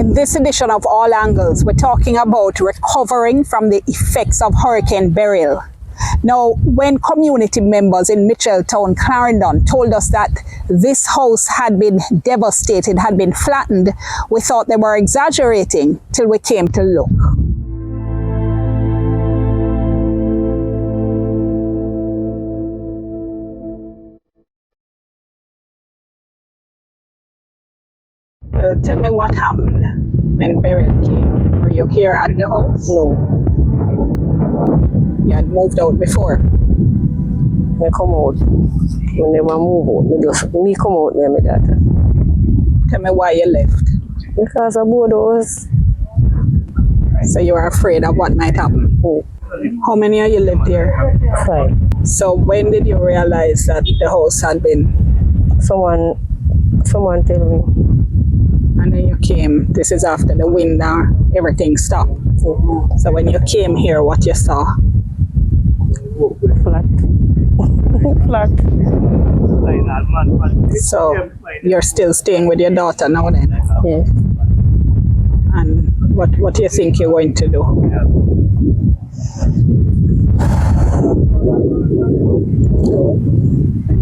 In this edition of All Angles, we're talking about recovering from the effects of Hurricane Beryl. Now, when community members in Mitchelltown, Clarendon told us that this house had been devastated, had been flattened, we thought they were exaggerating till we came to look. Tell me what happened when Beryl came. Were you here at the house? No. You had moved out before? I come out. When they were move out, me come out near my daughter. Tell me why you left. Because of those. So you were afraid of what might happen? Oh. How many of you lived here? 5. So when did you realize that the house had been? Someone tell me. And then you came, this is after the wind and everything stopped. Mm-hmm. So when you came here, what you saw? Flat. Flat. So you're still staying with your daughter now then? Yes. And what do you think you're going to do?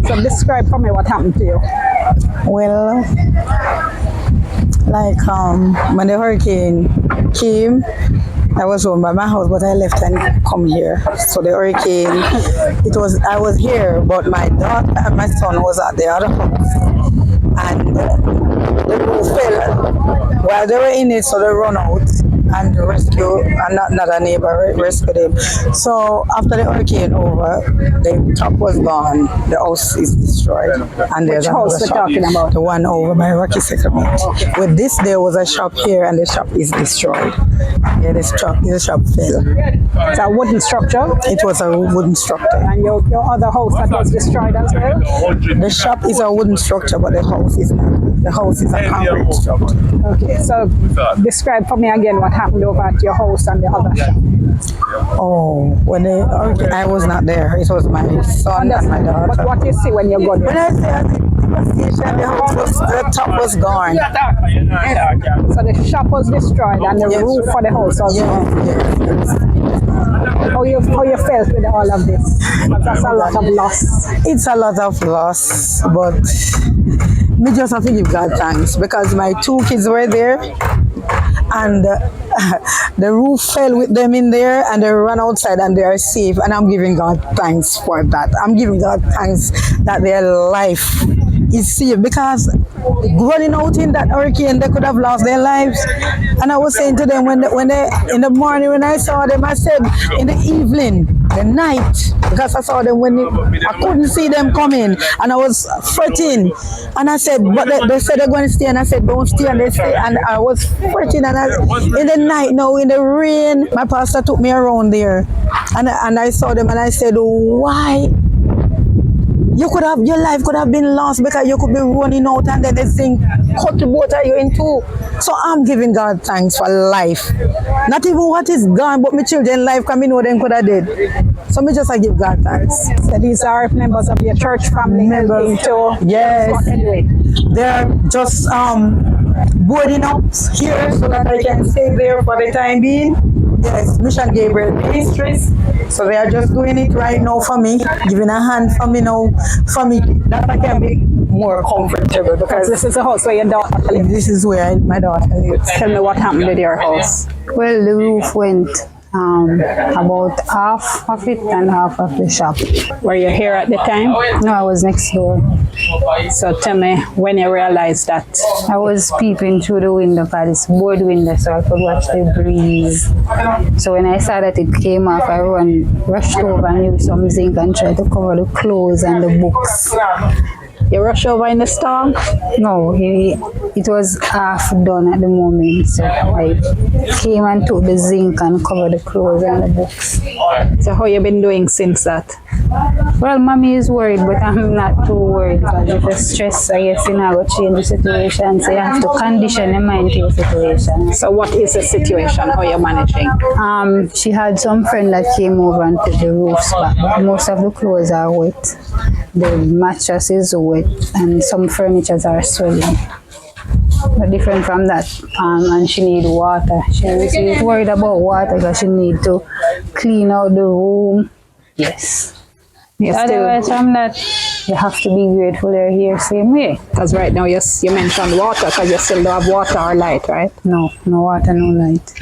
So describe for me what happened to you. Well, like when the hurricane came, I was home by my house, but I left and come here. So the hurricane, I was here, but my daughter and my son was at the other house. And the roof fell while they were in it, so they run out and rescue, and not a neighbor rescued him. So after the hurricane over, the top was gone, the house is destroyed. And Which house we're talking about? The one over by Rocky Settlement. Okay. With this, there was a shop here, and the shop is destroyed. Yeah, the shop fell. It's a wooden structure? It was a wooden structure. And your other house that was destroyed as well? The shop is a wooden structure, but the house is not. The house is a concrete structure. Okay, so describe for me again what happened over at your house and the other shop. Oh, I was not there. It was my son and my daughter. But what you see when you go there? When I say I think the top was gone. So the shop was destroyed and the roof for the house was gone. Yes. How you felt with all of this? That's a lot of loss. It's a lot of loss, but me just have to give God thanks because my 2 kids were there and the roof fell with them in there and they ran outside and they are safe, and I'm giving God thanks for that. I'm giving God thanks that their life is safe, because running out in that hurricane they could have lost their lives. And I was saying to them when they in the morning when I saw them, I said in the evening, the night, because I saw them I couldn't see them coming and I was fretting, and I said, but they said they're going to stay, and I said don't stay, and they stay, and I was fretting, and in the night now in the rain, my pastor took me around there and I saw them and I said, why? Your life could have been lost because you could be running out and then this thing cut the boat of you in two. So I'm giving God thanks for life. Not even what is gone, but my children's life can be know them could have did. So me just give God thanks. So these are members of your church family helping to yes. Anyway. They're just boarding up here so that I can stay there for the time being. Yes, Mission Gabriel Ministries. So they are just doing it right now for me, giving a hand for me now, for me that I can be more comfortable, because this is the house where your daughter lives. This is where my daughter lives. Tell me what happened with your house. Well, the roof went about half of it and half of the shop. Were you here at the time? No, I was next door. So tell me when you realized that. I was peeping through the window, because it's board window, so I could watch the breeze. So when I saw that it came off, I rushed over and used some zinc and tried to cover the clothes and the books. You rushed over in the storm? No, it was half done at the moment. So I came and took the zinc and covered the clothes and the books. So how you been doing since that? Well, mommy is worried, but I'm not too worried, because if the stress, I guess, you know, will change the situation. So you have to condition your mind to your situation. So what is the situation? How you're managing? She had some friend that came over and put the roofs back. Most of the clothes are wet. The mattress is wet and some furnitures are swelling. But different from that, and she need water. She's worried about water because she need to clean out the room. Yes. Otherwise, from that, you have to be grateful you're here same way. Because right now you mentioned water, because you still don't have water or light, right? No water, no light.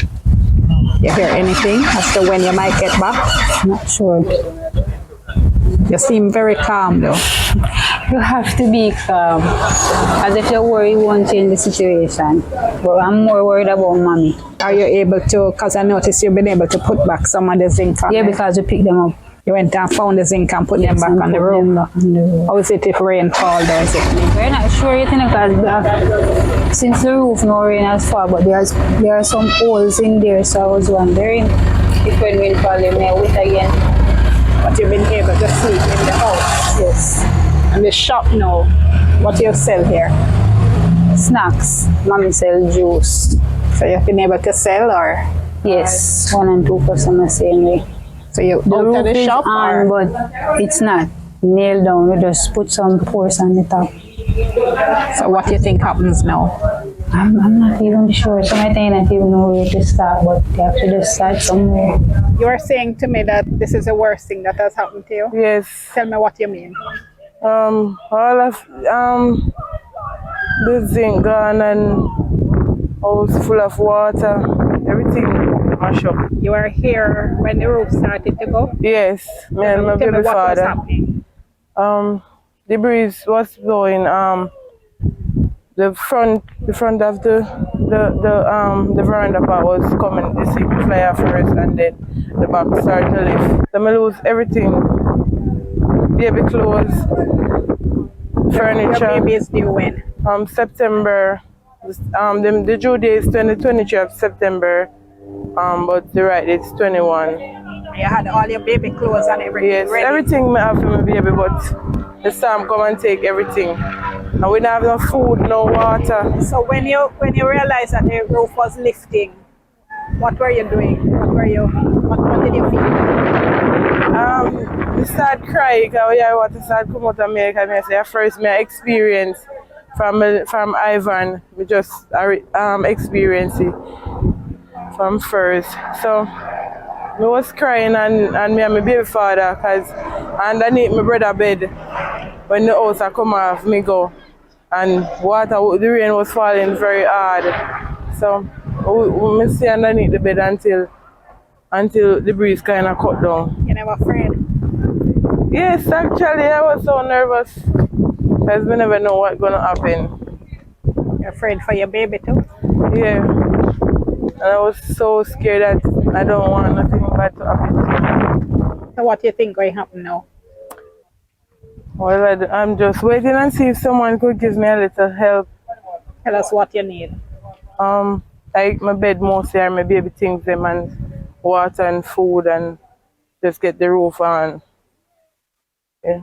You hear anything as to when you might get back? Not sure. You seem very calm though. You have to be calm. As if your worry won't change the situation. But I'm more worried about mommy. Are you able to, because I noticed you've been able to put back some of the zinc on Yeah, it. because we picked them up. You went and found the zinc and put them back on the roof. How is it if rain fall, does it? We're not sure yet, because since the roof no rain has fallen, but there are some holes in there, so I was wondering if when rain fall they may wet again. But you've been able to sleep in the house. Yes. And the shop now, what do you sell here? Snacks. Mommy sell juice. So you've been able to sell, or? Yes, 1 and 2 customers same way. So you The out roof of the is shop, on, or? but it's not nailed down. We just put some pours on the top. So what do you think happens now? I'm not even sure. So I think I don't even know where to start, but you have to just start somewhere. You are saying to me that this is the worst thing that has happened to you? Yes. Tell me what you mean. All of the zinc gone and house full of water. Everything mash up. You were here when the roof started to go? Yes, me and my Tell me baby what was father. happening. The breeze was blowing. The front of the veranda part was coming. The seat fly off first, and then the back started to lift. So I lose everything. Baby clothes, furniture. Your baby is due when? September. The due date is 23 of September. But the right date is 21. You had all your baby clothes and everything Yes, ready? everything I have for my baby, but the storm come and take everything. And we don't have no food, no water. So when you realized that the roof was lifting, what were you doing? What did you feel? We start crying because I want to start come out of America. I say first my experience from Ivan, we just experience it from first. So I was crying and me and my baby father, because underneath my brother bed when the house come off, me go. And the rain was falling very hard. So we stay underneath the bed until the breeze kind of cut down. You never afraid? Yes, actually I was so nervous because we never know what's going to happen. You're afraid for your baby too? Yeah. And I was so scared that I don't want nothing bad to happen. So what do you think will happen now? Well, I'm just waiting and see if someone could give me a little help. Tell us what you need. Like my bed mostly and my baby things them and water and food and just get the roof on. Yeah.